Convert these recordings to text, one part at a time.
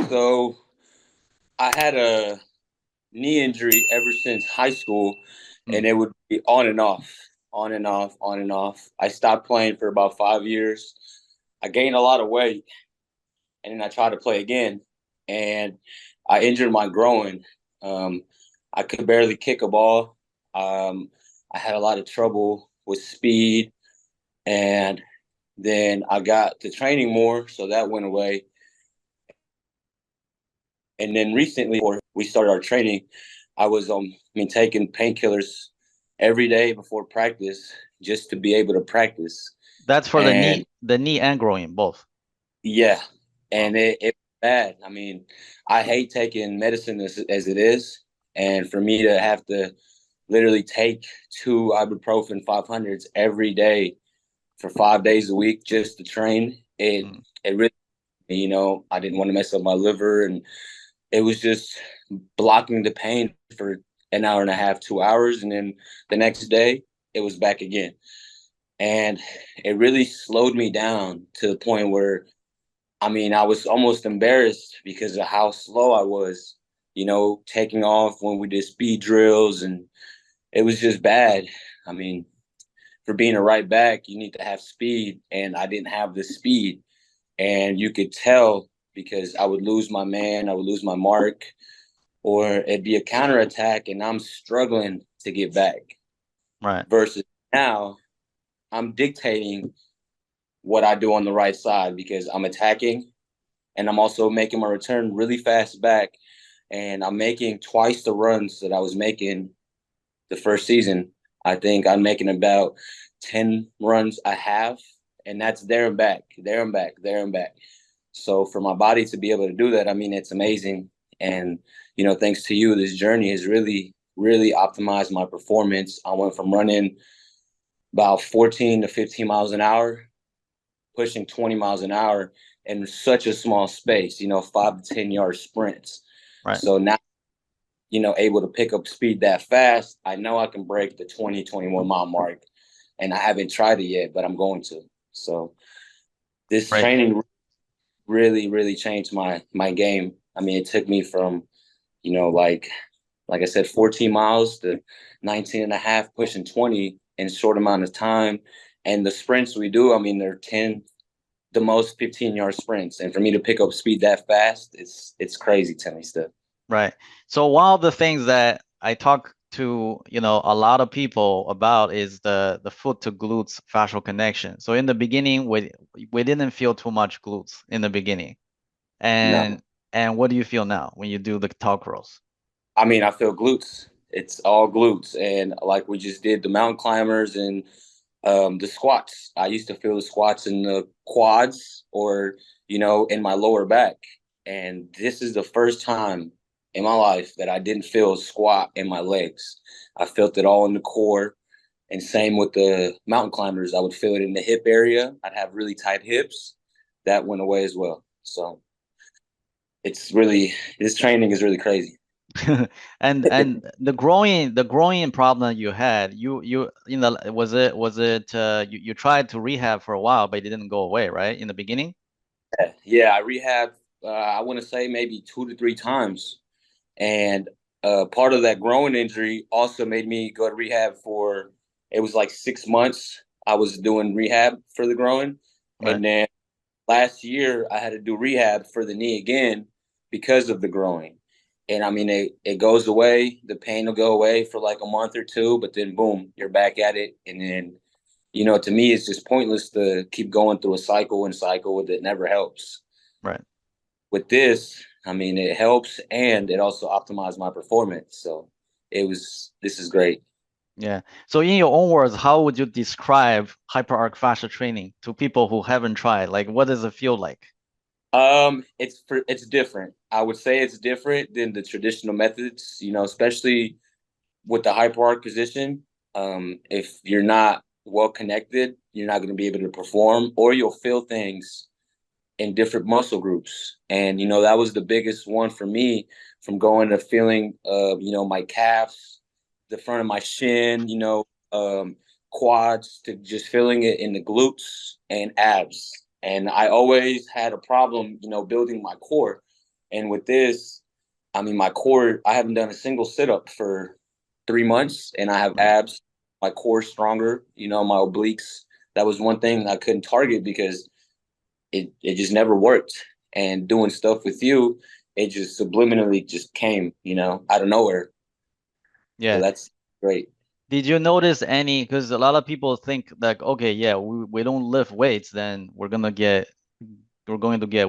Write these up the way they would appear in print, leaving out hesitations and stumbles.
So I had a knee injury ever since high school, and Mm. it would be on and off, on and off, on and off. I stopped playing for about 5 years. I gained a lot of weight, and then I tried to play again, and I injured my groin. Um, I could barely kick a ball. Um, I had a lot of trouble with speed, and then I got to training more, so that went away. And then recently, before we started our training, I was taking painkillers every day before practice just to be able to practice. That's for And the knee and groin, both. yeah, Wow. and it was bad. I hate taking medicine as it is, and for me to have to literally take two ibuprofen 500s every day for 5 days a week just to train, Mm. it really, I didn't want to mess up my liver, and it was just blocking the pain for an hour and a half, 2 hours, and then the next day it was back again. And it really slowed me down to the point where, I was almost embarrassed because of how slow I was, taking off when we did speed drills, and it was just bad. I mean, for being a right back, you need to have speed, and I didn't have the speed. And you could tell because I would lose my man, I would lose my mark, or it'd be a counterattack and I'm struggling to get back. Right. Versus now, I'm dictating what I do on the right side because I'm attacking and I'm also making my return really fast back. And I'm making twice the runs that I was making the first season. I think I'm making about 10 runs a half, and that's there and back, there and back, there and back. So for my body to be able to do that, it's amazing. And, thanks to you, this journey has really, really optimized my performance. I went from running about 14 to 15 miles an hour, pushing 20 miles an hour in such a small space, 5 to 10 yard sprints. Right. So now, able to pick up speed that fast, I know I can break the 20, 21 mile mark. And I haven't tried it yet, but I'm going to. So this Right. training really, really changed my game. It took me from, like I said, 14 miles to 19 and a half, pushing 20 in a short amount of time. And the sprints we do, they're 10, the most 15-yard sprints. And for me to pick up speed that fast, it's crazy to me still. Right. So one of the things that I talk to, a lot of people about is the foot to glutes fascial connection. So in the beginning, we didn't feel too much glutes in the beginning. No. And what do you feel now when you do the tall curls? I feel glutes. It's all glutes. And like we just did the mountain climbers and the squats. I used to feel the squats in the quads or, in my lower back. And this is the first time in my life that I didn't feel a squat in my legs. I felt it all in the core. And same with the mountain climbers. I would feel it in the hip area. I'd have really tight hips. That went away as well. So this training is really crazy. And the growing problem you had, was it you tried to rehab for a while, but it didn't go away, right? In the beginning? Yeah, I rehabbed, I want to say maybe 2 to 3 times. And part of that growing injury also made me go to rehab for, it was like 6 months. I was doing rehab for the growing. Right. And then last year, I had to do rehab for the knee again because of the growing. And it goes away. The pain will go away for like a month or two, but then boom, you're back at it. And then, to me, it's just pointless to keep going through a cycle and cycle with it. Never helps. Right. With this, it helps and it also optimized my performance. So this is great. Yeah. So in your own words, how would you describe hyperarch fascia training to people who haven't tried? Like, what does it feel like? It's different. I would say it's different than the traditional methods, especially with the hyperarch position. If you're not well connected, you're not going to be able to perform, or you'll feel things in different muscle groups. And, that was the biggest one for me, from going to feeling, my calves, the front of my shin, quads, to just feeling it in the glutes and abs. And I always had a problem, building my core. And with this, I mean, my core, I haven't done a single sit up for 3 months, and I have abs. My core's stronger, my obliques. That was one thing I couldn't target because it just never worked. And doing stuff with you, it just subliminally just came, out of nowhere. So Yeah. that's great. Did you notice any, because a lot of people think like, okay, yeah, we don't lift weights, then we're going to get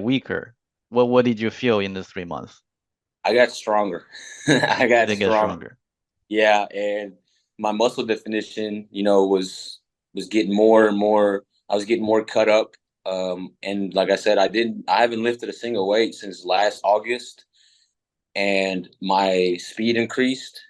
weaker. What did you feel in this 3 months? I got stronger. I You got did get stronger. stronger. Yeah, and my muscle definition, was getting more and more. I was getting more cut up. And like I said, I haven't lifted a single weight since last August, and my speed increased,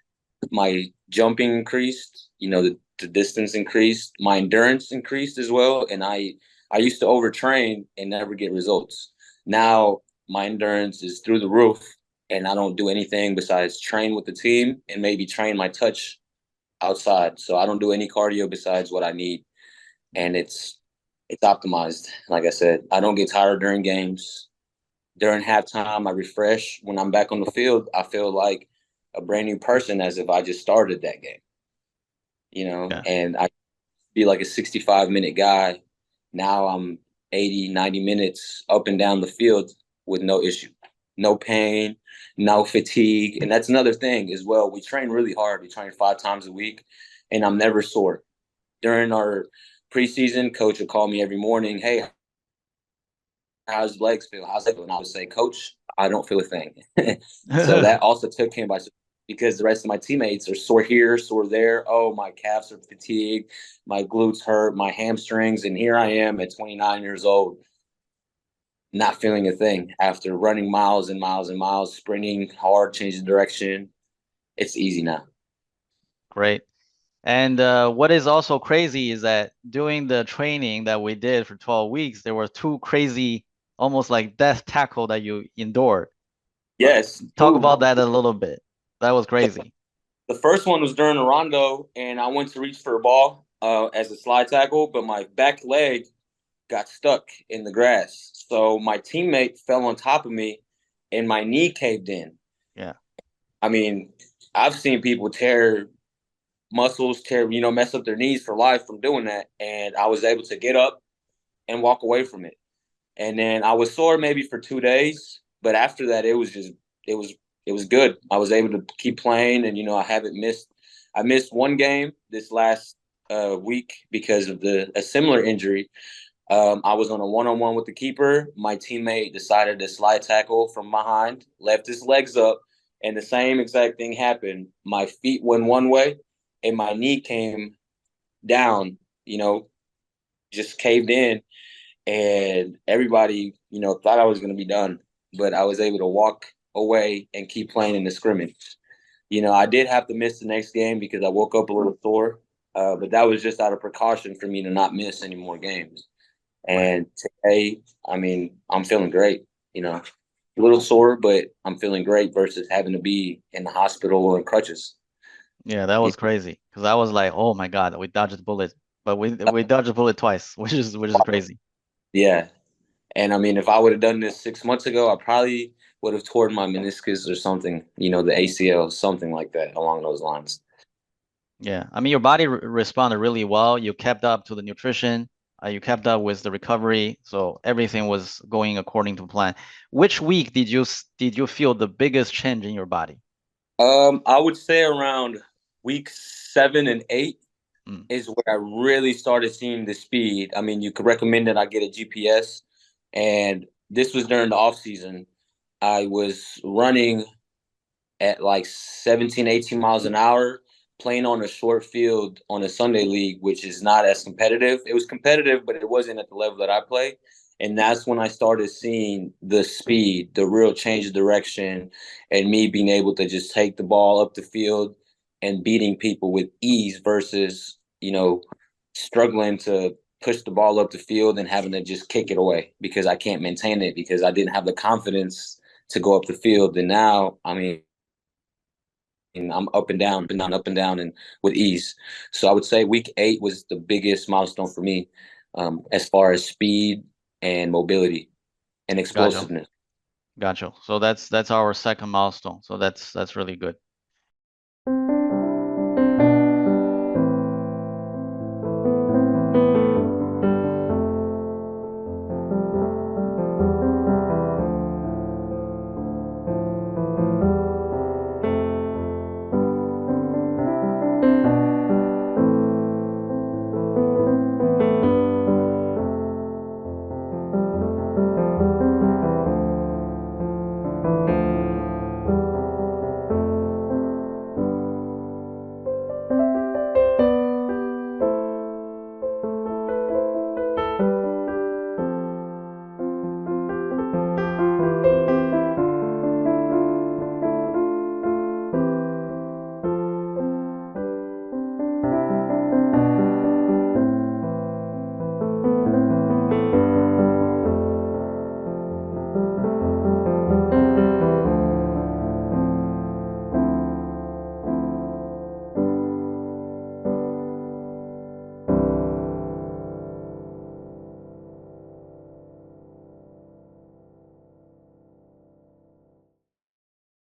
my jumping increased, the distance increased, my endurance increased as well. And I used to overtrain and never get results. Now my endurance is through the roof, and I don't do anything besides train with the team and maybe train my touch outside. So I don't do any cardio besides what I need, and it's optimized. Like I said, I don't get tired during games. During halftime, I refresh. When I'm back on the field, I feel like a brand new person, as if I just started that game. Yeah. And I be like a 65-minute guy. Now I'm 80, 90 minutes up and down the field with no issue, no pain, no fatigue. And that's another thing as well. We train really hard. We train 5 times a week, and I'm never sore. During our preseason, coach would call me every morning. Hey, how's his legs feel? How's it feel? And I would say, Coach, I don't feel a thing. So that also took him by surprise, because the rest of my teammates are sore here, sore there. Oh, my calves are fatigued. My glutes hurt, my hamstrings. And here I am at 29 years old, not feeling a thing after running miles and miles and miles, sprinting hard, changing direction. It's easy now. Great. And what is also crazy is that during the training that we did for 12 weeks, there were two crazy, almost like death tackle that you endured. Yes. Talk about that a little bit. That was crazy. The first one was during a rondo, and I went to reach for a ball as a slide tackle, but my back leg got stuck in the grass. So my teammate fell on top of me, and my knee caved in. Yeah. I mean, I've seen people tear muscles, mess up their knees for life from doing that. And I was able to get up and walk away from it. And then I was sore maybe for 2 days, but after that, it was, it was good. I was able to keep playing, and I missed one game this last week because of a similar injury. I was on a one-on-one with the keeper. My teammate decided to slide tackle from behind, left his legs up, and the same exact thing happened. My feet went one way, and my knee came down, just caved in, and everybody, thought I was going to be done. But I was able to walk away and keep playing in the scrimmage. I did have to miss the next game because I woke up a little sore, but that was just out of precaution for me to not miss any more games. And today, I mean, I'm feeling great, a little sore, but I'm feeling great versus having to be in the hospital or in crutches. Yeah, that was crazy because I was like, oh my God, we dodged the bullet, but we dodged the bullet twice, which is crazy. Yeah. And I mean, if I would have done this 6 months ago, I probably would have torn my meniscus or something, the ACL, something like that along those lines. Yeah, I mean, your body responded really well. You kept up to the nutrition. You kept up with the recovery, so everything was going according to plan. Which week did you feel the biggest change in your body? I would say around week 7 and 8 Mm, is where I really started seeing the speed. I mean, you could recommend that I get a GPS, and this was during the off season. I was running at like 17, 18 miles an hour, playing on a short field on a Sunday league, which is not as competitive. It was competitive, but it wasn't at the level that I play. And that's when I started seeing the speed, the real change of direction, and me being able to just take the ball up the field and beating people with ease versus, struggling to push the ball up the field and having to just kick it away because I can't maintain it because I didn't have the confidence to go up the field. And now, I mean, and I'm up and down, up and down, up and down, and with ease. So I would say week 8 was the biggest milestone for me, as far as speed and mobility and gotcha, explosiveness. Gotcha. So that's our second milestone. So that's really good.